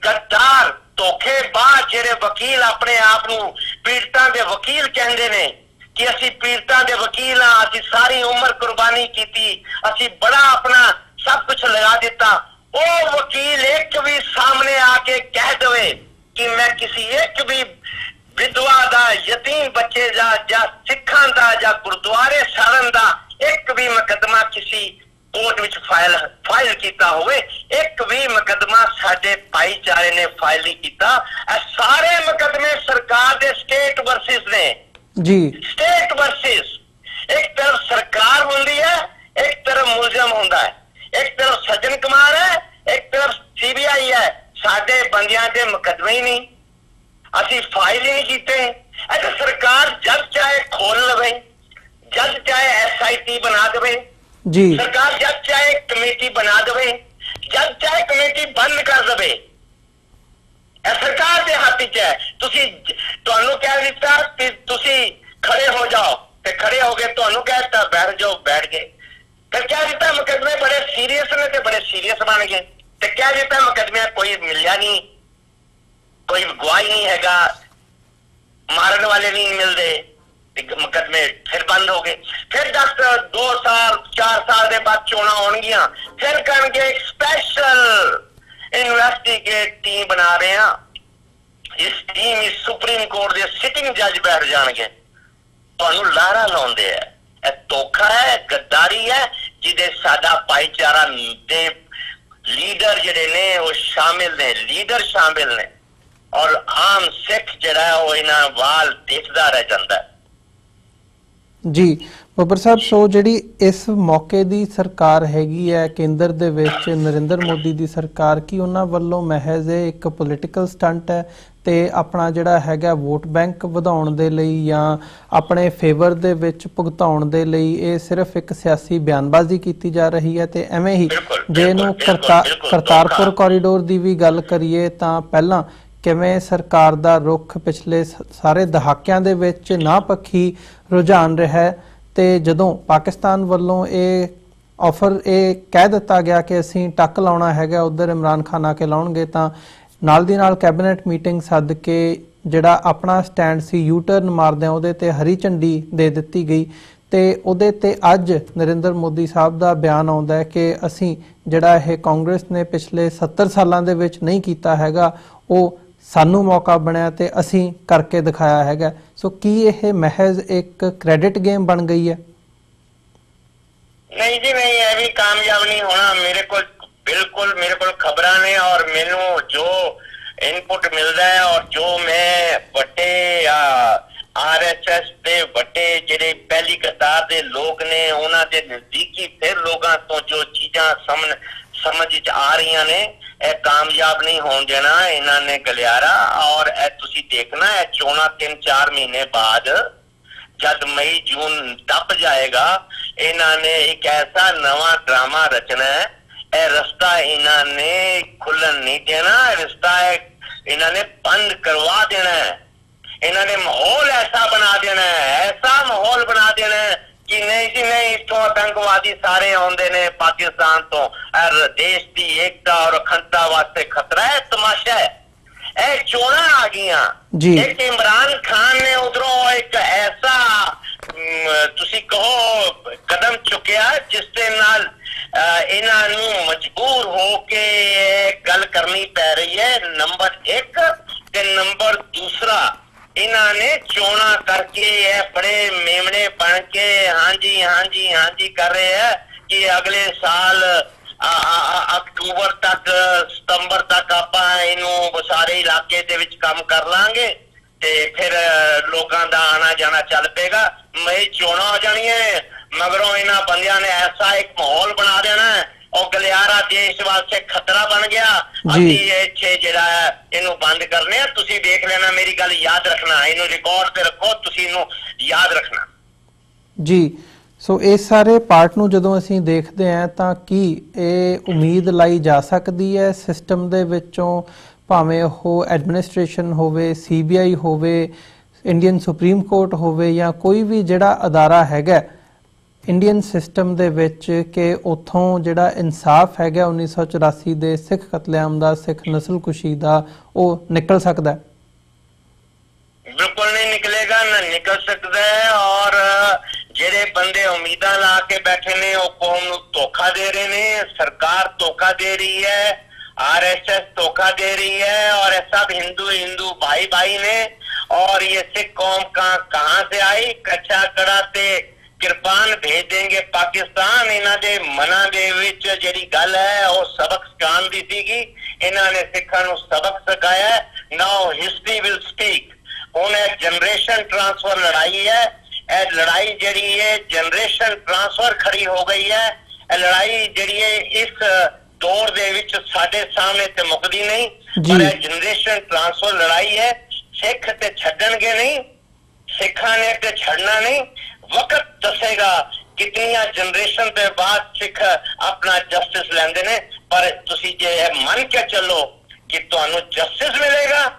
गद्दार धोखेबाज जेडे वकील अपने आप नूं पीड़ितां दे वकील कहंदे ने कि असी पीड़ितां दे वकील हां, असी सारी उम्र कुर्बानी की, असी बड़ा अपना सब कुछ लगा दिता, वो वकील एक भी सामने आके कह दे कि मैं किसी एक भी विधवा दा, यतीम बच्चे जा सिखां दा या गुरुद्वारे साड़न दा एक भी मुकदमा किसी कोर्ट विच फाइल किया होवे, एक भी मुकदमा साडे भाईचारे ने फाइल नहीं किया। सारे मुकदमे सरकार दे स्टेट वर्सिस ने जी, स्टेट वर्सिस। एक तरफ सरकार होंदी है, एक तरफ मुलजम होंदा है, एक तरफ सज्जन कुमार है, एक तरफ सीबीआई है। साडे बंदियां दे मुकदमे ही नहीं, असी फाइल ही नहीं कीते। अच्छा, सरकार जब चाहे खोल लवे, जब चाहे SIT बना दे जी, सरकार जब चाहे कमेटी बना दे, जब चाहे कमेटी बंद कर दे, सरकार के हाथ च है। तुहानू कह दिता कि तुसी खड़े हो जाओ, ते खड़े हो गए, तुहानू कह दिता बैठ जाओ, बैठ गए। फिर क्या दिता मुकदमे बड़े सीरियस ने, ते बड़े सीरियस बन गए। ते क्या दिता मुकदमे कोई मिलया नहीं, कोई गवाही नहीं हैगा, मारन वाले नहीं मिलते, मुकदमे फिर बंद हो गए। फिर 2 साल 4 साल के बाद चोणां होणगियां, फिर कहेंगे एक स्पेशल इन्वेस्टिगेट टीम बना रहे हैं। इस टीम इस सुप्रीम कोर्ट के सिटिंग जज बैठ जाएंगे, तुहानू लारा लाउंदे है। यह धोखा है, गद्दारी है, जिदे साडा भाईचारा दे लीडर जिहड़े ने वो शामिल ने, लीडर शामिल ने, और आम सिख जिहड़ा है वो इन्हां वाल देखदा रह जांदा है। जी ਬੱਬਰ ਸਾਹਿਬ, ਸੋ ਜਿਹੜੀ ਇਸ ਮੌਕੇ ਦੀ ਸਰਕਾਰ ਹੈਗੀ ਹੈ ਕੇਂਦਰ ਦੇ ਵਿੱਚ ਨਰਿੰਦਰ ਮੋਦੀ ਦੀ ਸਰਕਾਰ, ਕੀ ਉਹਨਾਂ ਵੱਲੋਂ ਮਹਿਜ਼ ਇੱਕ ਪੋਲੀਟੀਕਲ ਸਟੰਟ ਹੈ ਤੇ ਆਪਣਾ ਜਿਹੜਾ ਹੈਗਾ ਵੋਟ ਬੈਂਕ ਵਧਾਉਣ ਦੇ ਲਈ ਜਾਂ ਆਪਣੇ ਫੇਵਰ ਦੇ ਵਿੱਚ ਭੁਗਤਾਉਣ ਦੇ ਲਈ ਇਹ ਸਿਰਫ ਇੱਕ ਸਿਆਸੀ ਬਿਆਨਬਾਜ਼ੀ ਕੀਤੀ ਜਾ ਰਹੀ ਹੈ? ਤੇ ਐਵੇਂ ਹੀ ਜੇ ਇਹਨੂੰ ਕਰਤਾਰਪੁਰ ਕੋਰੀਡੋਰ ਦੀ ਵੀ ਗੱਲ ਕਰੀਏ ਤਾਂ ਪਹਿਲਾਂ ਕਿਵੇਂ ਸਰਕਾਰ ਦਾ ਰੁਖ ਪਿਛਲੇ ਸਾਰੇ ਦਹਾਕਿਆਂ ਦੇ ਵਿੱਚ ਨਾ ਪੱਖੀ ਰੁਝਾਨ ਰਿਹਾ ਹੈ, ਤੇ ਜਦੋਂ ਪਾਕਿਸਤਾਨ ਵੱਲੋਂ ਇਹ ਆਫਰ ਇਹ ਕਹਿ ਦਿੱਤਾ ਗਿਆ ਕਿ ਅਸੀਂ ਟੱਕ ਲਾਉਣਾ ਹੈਗਾ, ਉਧਰ ਇਮਰਾਨ ਖਾਨ ਆ ਕੇ ਲਾਉਣਗੇ, ਤਾਂ ਨਾਲ ਦੀ ਨਾਲ ਕੈਬਨਿਟ ਮੀਟਿੰਗ ਸੱਦ ਕੇ ਜਿਹੜਾ ਆਪਣਾ ਸਟੈਂਡ ਸੀ ਯੂ ਟਰਨ ਮਾਰਦਿਆਂ ਉਹਦੇ ਤੇ ਹਰੀ ਝੰਡੀ ਦੇ ਦਿੱਤੀ ਗਈ। ਤੇ ਉਹਦੇ ਤੇ ਅੱਜ ਨਰਿੰਦਰ ਮੋਦੀ ਸਾਹਿਬ ਦਾ ਬਿਆਨ ਆਉਂਦਾ ਹੈ ਕਿ ਅਸੀਂ ਜਿਹੜਾ ਇਹ ਕਾਂਗਰਸ ਨੇ ਪਿਛਲੇ 70 ਸਾਲਾਂ ਦੇ ਵਿੱਚ ਨਹੀਂ ਕੀਤਾ ਹੈਗਾ, ਉਹ ਸਾਨੂੰ ਮੌਕਾ ਬਣਿਆ ਤੇ ਅਸੀਂ ਕਰਕੇ ਦਿਖਾਇਆ ਹੈਗਾ। ਸੋ ਕੀ ਇਹ महज एक क्रेडिट गेम बन गई है? नहीं जी नहीं, ये भी कामयाब नहीं होना। मेरे को बिल्कुल मेरे को खबरां ने और मैनू जो इनपुट मिलता है और जो मैं बड़े RSS दे बड़े जेडे पहली कतार दे लोग ने उन्हां दे नजदीकी फिर लोगां तो जो चीज़ां समझ आ रही ने, ਇਹ ਕਾਮਯਾਬ नहीं होने देना इन्होंने गलियारा। और तुसी देखना है चोणा 3-4 महीने बाद जब मई जून टप जाएगा, इन्होंने एक ऐसा नवा ड्रामा रचना है। यह रास्ता इन्होंने खुलन नहीं देना, रास्ता इन्होंने बंद करवा देना है। इन्होंने माहौल ऐसा बना देना है, ऐसा माहौल बना देना है कि नहीं जी नहीं, इतों आतंकवादी सारे आउंदे ने पाकिस्तान तो, देश की एकता और अखंडता वास्ते खतरा है, तमाशा है। ਇਹ ਚੋਣਾਂ ਆ ਗਈਆਂ ਜੀ। ਇੱਕ ਇਮਰਾਨ ਖਾਨ ਨੇ ਉਧਰੋਂ ਇੱਕ ਐਸਾ ਤੁਸੀਂ ਕਹੋ ਕਦਮ ਚੁੱਕਿਆ ਜਿਸ ਦੇ ਨਾਲ ਇਹਨਾਂ ਨੂੰ ਮਜਬੂਰ ਹੋ ਕੇ ਗੱਲ ਕਰਨੀ ਪੈ ਰਹੀ ਹੈ, ਨੰਬਰ 1। ਤੇ ਨੰਬਰ 2 ਇਹਨਾਂ ਨੇ ਚੋਣਾਂ ਕਰਕੇ ਇਹ ਬੜੇ ਮੇਮਣੇ ਬਣ ਕੇ ਹਾਂਜੀ ਹਾਂਜੀ ਹਾਂਜੀ ਕਰ ਰਹੇ ਹੈ ਕਿ ਅਗਲੇ ਸਾਲ अक्टूबर तक सितंबर तक ਆਪਾਂ ਇਹਨੂੰ ਸਾਰੇ ਇਲਾਕੇ ਦੇ ਵਿੱਚ ਕੰਮ ਕਰ ਲਾਂਗੇ ਤੇ ਫਿਰ ਲੋਕਾਂ ਦਾ ਆਣਾ ਜਾਣਾ ਚੱਲ ਪਏਗਾ। ਮਈ ਚੋਣਾਂ ਹੋ ਜਾਣੀਆਂ ਮਗਰੋਂ ਇਹਨਾਂ ਬੰਦਿਆਂ ਨੇ ਐਸਾ ਇੱਕ ਮਾਹੌਲ ਬਣਾ ਦੇਣਾ और गलियारा देश वास्ते खतरा बन गया। ਅਸੀਂ ਇੱਥੇ ਜਿਹੜਾ ਇਹਨੂੰ ਬੰਦ ਕਰਨੇ ਆ, ਤੁਸੀਂ ਦੇਖ ਲੈਣਾ, ਮੇਰੀ ਗੱਲ ਯਾਦ ਰੱਖਣਾ, ਇਹਨੂੰ ਰਿਕਾਰਡ ਤੇ ਰੱਖੋ, ਤੁਸੀਂ ਇਹਨੂੰ ਯਾਦ ਰੱਖਣਾ ਜੀ। ਸੋ ਇਸ ਸਾਰੇ ਪਾਰਟ ਨੂੰ ਜਦੋਂ ਅਸੀਂ ਦੇਖਦੇ ਹਾਂ ਤਾਂ ਕੀ ਇਹ ਉਮੀਦ ਲਾਈ ਜਾ ਸਕਦੀ ਹੈ ਸਿਸਟਮ ਦੇ ਵਿੱਚੋਂ ਭਾਵੇਂ ਉਹ ਐਡਮਿਨਿਸਟ੍ਰੇਸ਼ਨ ਹੋਵੇ, CBI ਹੋਵੇ, ਇੰਡੀਅਨ ਸੁਪਰੀਮ ਕੋਰਟ ਹੋਵੇ ਜਾਂ ਕੋਈ ਵੀ ਜਿਹੜਾ ਅਦਾਰਾ ਹੈਗਾ ਇੰਡੀਅਨ ਸਿਸਟਮ ਦੇ ਵਿੱਚ ਕਿ ਉੱਥੋਂ ਜਿਹੜਾ ਇਨਸਾਫ ਹੈਗਾ 1984 ਦੇ ਸਿੱਖ ਕਤਲੇਆਮ ਦਾ, ਸਿੱਖ ਨਸਲਕੁਸ਼ੀ ਦਾ, ਉਹ ਨਿਕਲ ਸਕਦਾ? बिल्कुल नहीं निकलेगा, ना निकल सकता है। और जेड़े बंदे उम्मीदां ला के बैठे ने वो कौम नूं धोखा दे रहे ने, सरकार धोखा दे रही है, RSS धोखा दे रही है, और ये सब हिंदू भाई भाई ने। और ये सिख कौम कहां से आई? कच्चा कड़ा ते किरपान भेज देंगे पाकिस्तान। इन्हां दे मनां दे विच जेड़ी गल है वो सबक सिखाण दी सीगी, इन्हां ने सिखां नूं सबक सिखाया। Now history will speak. ਹੁਣ ਇਹ जनरेशन ट्रांसफर लड़ाई है, ਇਹ लड़ाई ਜਿਹੜੀ है जनरेशन ट्रांसफर खड़ी हो गई है। ਇਹ लड़ाई ਜਿਹੜੀ है इस दौर ਦੇ ਵਿੱਚ ਸਾਡੇ ਸਾਹਮਣੇ ਤੇ ਮੁੱਕਦੀ ਨਹੀਂ, ਪਰ ਇਹ जनरेशन ट्रांसफर लड़ाई है। ਸਿੱਖ ਤੇ ਛੱਡਣਗੇ ਨਹੀਂ, ਸਿੱਖਾਂ ਨੇ ਤੇ ਛੱਡਣਾ ਨਹੀਂ। ਵਕਤ ਦੱਸੇਗਾ ਕਿੰਨੀਆਂ जनरेशन ਦੇ ਬਾਅਦ ਸਿੱਖ ਆਪਣਾ ਜਸਟਿਸ ਲੈਂਦੇ ਨੇ। ਪਰ ਤੁਸੀਂ ਜੇ ਇਹ ਮੰਨ ਕੇ ਚੱਲੋ ਕਿ ਤੁਹਾਨੂੰ ਜਸਟਿਸ ਮਿਲੇਗਾ,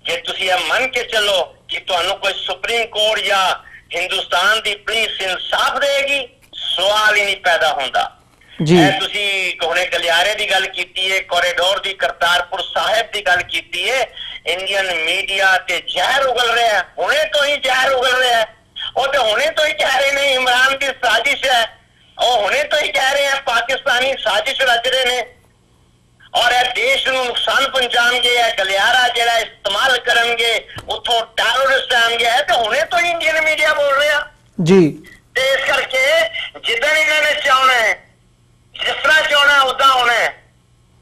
ਜੇ ਤੁਸੀਂ ਇਹ ਮੰਨ ਕੇ ਚੱਲੋ ਕਿ ਤੁਹਾਨੂੰ ਕੋਈ ਸੁਪਰੀਮ ਕੋਰਟ ਜਾਂ ਹਿੰਦੁਸਤਾਨ ਦੀ ਪੁਲਿਸ ਇਨਸਾਫ ਦੇਗੀ, ਸਵਾਲ ਹੀ ਨਹੀਂ ਪੈਦਾ ਹੁੰਦਾ। ਤੁਸੀਂ ਹੁਣੇ ਗਲਿਆਰੇ ਦੀ ਗੱਲ ਕੀਤੀ ਹੈ, ਕੋਰੀਡੋਰ ਦੀ, ਕਰਤਾਰਪੁਰ ਸਾਹਿਬ ਦੀ ਗੱਲ ਕੀਤੀ ਹੈ। ਇੰਡੀਅਨ ਮੀਡੀਆ ਤੇ ਜ਼ਹਿਰ ਉਗਲ ਰਿਹਾ, ਹੁਣੇ ਤੋਂ ਹੀ ਜ਼ਹਿਰ ਉਗਲ ਰਿਹਾ। ਉਹ ਤੇ ਹੁਣੇ ਤੋਂ ਹੀ ਕਹਿ ਰਹੇ ਨੇ ਇਮਰਾਨ ਦੀ ਸਾਜ਼ਿਸ਼ ਹੈ, ਉਹ ਹੁਣੇ ਤੋਂ ਹੀ ਕਹਿ ਰਹੇ ਆ ਪਾਕਿਸਤਾਨੀ ਸਾਜ਼ਿਸ਼ ਰਚ ਰਹੇ ਨੇ और यह देश ਨੂੰ नुकसान पहुंचाएंगे। गलियारा ਜਿਹੜਾ इस्तेमाल करेंगे, उतो टैरोरिस्ट आएंगे। तो हुणे तो इंडियन मीडिया बोल रहे हैं जी। तो इस करके जिदन इन्होंने चाहना है, जिस तरह चाहना उदा होना है,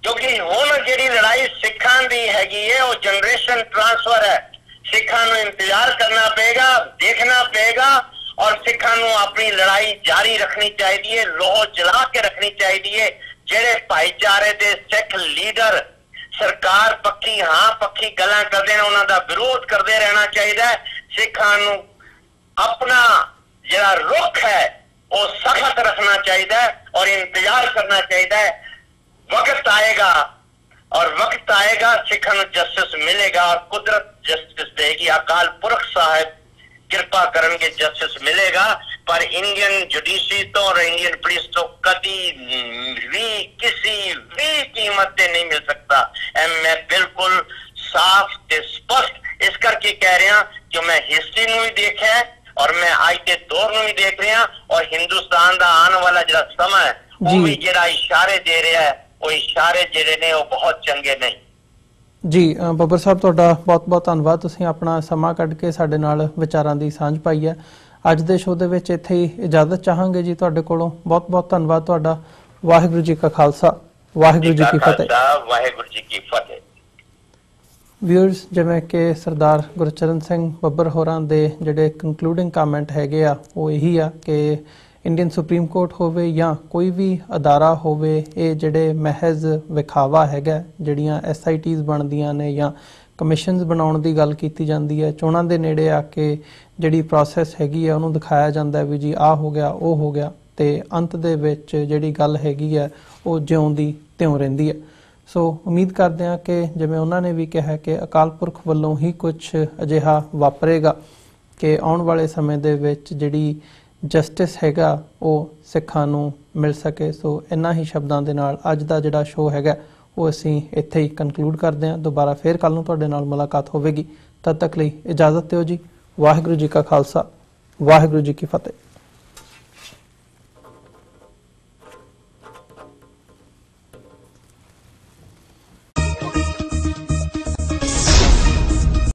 क्योंकि हुण जिहड़ी लड़ाई सिखां दी हैगी है वो जनरेशन ट्रांसफर है। सिखां नूं इंतजार करना पेगा, देखना पेगा, और सिखां नूं अपनी लड़ाई जारी रखनी चाहिए, लोह जला के रखनी चाहिए। ਜਿਹੜੇ ਭਾਈਚਾਰੇ ਦੇ ਸਿੱਖ ਲੀਡਰ ਸਰਕਾਰ ਪੱਖੀ ਪੱਖੀ ਗੱਲਾਂ ਕਰਦੇ ਨੇ, ਉਹਨਾਂ ਦਾ ਵਿਰੋਧ ਕਰਦੇ ਰਹਿਣਾ ਚਾਹੀਦਾ ਹੈ। ਸਿੱਖਾਂ ਨੂੰ ਆਪਣਾ ਜਿਹੜਾ ਰੁਖ ਹੈ ਉਹ ਸਖਤ ਰੱਖਣਾ ਚਾਹੀਦਾ ਹੈ ਔਰ ਇੰਤਜ਼ਾਰ ਕਰਨਾ ਚਾਹੀਦਾ ਹੈ। ਵਕਤ ਆਏਗਾ और वक्त आएगा सिखों को जस्टिस मिलेगा और कुदरत जस्टिस देगी। अकाल पुरख साहब कृपा करेंगे, जस्टिस मिलेगा। पर इंडियन जुडिशरी तो और इंडियन पुलिस तो कभी भी किसी भी कीमत पे नहीं मिल सकता। मैं बिल्कुल साफ ते स्पष्ट इस करके कह रहा कि मैं हिस्ट्री नूं भी देखा है और मैं आज के दौर नूं भी देख रहा, और हिंदुस्तान का आने वाला जो समय है वो भी जरा इशारे दे रहा है, वो इशारे ਜਿਹੜੇ ਨੇ ਉਹ ਬਹੁਤ ਚੰਗੇ ਨਹੀਂ। ਜੀ ਬੱਬਰ ਸਾਹਿਬ, ਤੁਹਾਡਾ ਬਹੁਤ ਬਹੁਤ ਧੰਨਵਾਦ। ਤੁਸੀਂ ਆਪਣਾ ਸਮਾਂ ਕੱਢ ਕੇ ਸਾਡੇ ਨਾਲ ਵਿਚਾਰਾਂ ਦੀ ਸਾਂਝ ਪਾਈ ਹੈ। ਅੱਜ ਦੇ ਸ਼ੋਅ ਦੇ ਵਿੱਚ ਇੱਥੇ ਹੀ ਇਜਾਜ਼ਤ ਚਾਹਾਂਗੇ ਜੀ ਤੁਹਾਡੇ ਕੋਲੋਂ। ਬਹੁਤ ਬਹੁਤ ਧੰਨਵਾਦ ਤੁਹਾਡਾ। ਵਾਹਿਗੁਰੂ ਜੀ ਕਾ ਖਾਲਸਾ, ਵਾਹਿਗੁਰੂ ਜੀ ਕੀ ਫਤਿਹ। ਵਾਹਿਗੁਰੂ ਜੀ ਕੀ ਫਤਿਹ। ਵਿਊਅਰਸ, ਜਿਵੇਂ ਕਿ ਸਰਦਾਰ ਗੁਰਚਰਨ ਸਿੰਘ ਬੱਬਰ ਹੋਰਾਂ ਦੇ ਜਿਹੜੇ ਕੰਕਲੂਡਿੰਗ ਕਮੈਂਟ ਹੈਗੇ ਆ ਉਹ ਇਹੀ ਆ ਕਿ ਇੰਡੀਅਨ ਸੁਪਰੀਮ ਕੋਰਟ ਹੋਵੇ ਜਾਂ ਕੋਈ ਵੀ ਅਦਾਰਾ ਹੋਵੇ, ਇਹ ਜਿਹੜੇ ਮਹਿਜ਼ ਵਿਖਾਵਾ ਹੈਗਾ, ਜਿਹੜੀਆਂ SITs ਬਣਦੀਆਂ ਨੇ ਜਾਂ ਕਮਿਸ਼ਨਸ ਬਣਾਉਣ ਦੀ ਗੱਲ ਕੀਤੀ ਜਾਂਦੀ ਹੈ। ਚੋਣਾਂ ਦੇ ਨੇੜੇ ਆ ਕੇ ਜਿਹੜੀ ਪ੍ਰੋਸੈਸ ਹੈਗੀ ਆ ਉਹਨੂੰ ਦਿਖਾਇਆ ਜਾਂਦਾ ਵੀ ਜੀ ਆਹ ਹੋ ਗਿਆ, ਉਹ ਹੋ ਗਿਆ, ਤੇ ਅੰਤ ਦੇ ਵਿੱਚ ਜਿਹੜੀ ਗੱਲ ਹੈਗੀ ਹੈ ਉਹ ਜਿਉਂ ਦੀ ਤਿਉਂ ਰਹਿੰਦੀ ਹੈ। ਸੋ ਉਮੀਦ ਕਰਦੇ ਹਾਂ ਕਿ ਜਿਵੇਂ ਉਹਨਾਂ ਨੇ ਵੀ ਕਿਹਾ ਕਿ ਅਕਾਲ ਪੁਰਖ ਵੱਲੋਂ ਹੀ ਕੁਝ ਅਜਿਹਾ ਵਾਪਰੇਗਾ ਕਿ ਆਉਣ ਵਾਲੇ ਸਮੇਂ ਦੇ ਵਿੱਚ ਜਿਹੜੀ ਜਸਟਿਸ ਹੈਗਾ ਉਹ ਸਿੱਖਾਂ ਨੂੰ ਮਿਲ ਸਕੇ। ਸੋ ਇਹਨਾਂ ਹੀ ਸ਼ਬਦਾਂ ਦੇ ਨਾਲ ਅੱਜ ਦਾ ਜਿਹੜਾ ਸ਼ੋਅ ਹੈਗਾ ਉਹ ਅਸੀਂ ਇੱਥੇ ਹੀ ਕਨਕਲੂਡ ਕਰਦੇ ਹਾਂ। ਦੁਬਾਰਾ ਫੇਰ ਕੱਲ੍ਹ ਨੂੰ ਤੁਹਾਡੇ ਨਾਲ ਮੁਲਾਕਾਤ ਹੋਵੇਗੀ। ਤਦ ਤੱਕ ਲਈ ਇਜਾਜ਼ਤ ਦਿਓ ਜੀ। ਵਾਹਿਗੁਰੂ ਜੀ ਕਾ ਖਾਲਸਾ, ਵਾਹਿਗੁਰੂ ਜੀ ਕੀ ਫਤਿਹ।